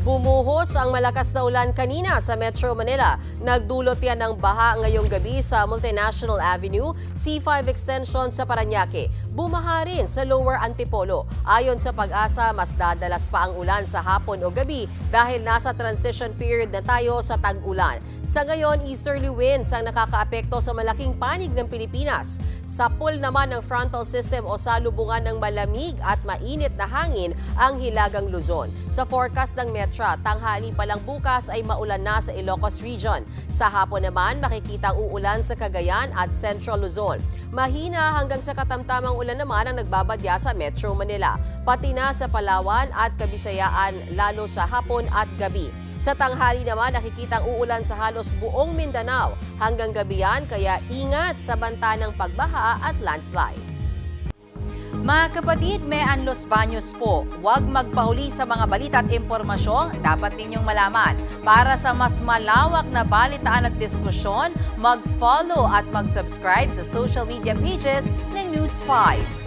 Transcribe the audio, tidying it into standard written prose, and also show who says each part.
Speaker 1: Bumuhos ang malakas na ulan kanina sa Metro Manila. Nagdulot yan ng baha ngayong gabi sa Multinational Avenue, C5 Extension sa Parañaque. Bumaha rin sa Lower Antipolo. Ayon sa Pag-asa, mas dadalas pa ang ulan sa hapon o gabi dahil nasa transition period na tayo sa tag-ulan. Sa ngayon, easterly winds ang nakakaapekto sa malaking panig ng Pilipinas. Sa pool naman ng frontal system o salubungan ng malamig at mainit na hangin ang Hilagang Luzon. Sa forecast ng Metra, tanghali pa lang bukas ay maulan na sa Ilocos Region. Sa hapon naman, makikitang uulan sa Cagayan at Central Luzon. Mahina hanggang sa katamtamang ulan naman ang nagbabadya sa Metro Manila, pati na sa Palawan at Kabisayaan lalo sa hapon at gabi. Sa tanghali naman, nakikitang uulan sa halos buong Mindanao hanggang gabi yan, kaya ingat sa banta ng pagbaha at landslides.
Speaker 2: Mga kapatid, may Los Baños po. Huwag magpauli sa mga balita at impormasyong dapat ninyong malaman. Para sa mas malawak na balitaan at diskusyon, mag-follow at mag-subscribe sa social media pages ng News 5.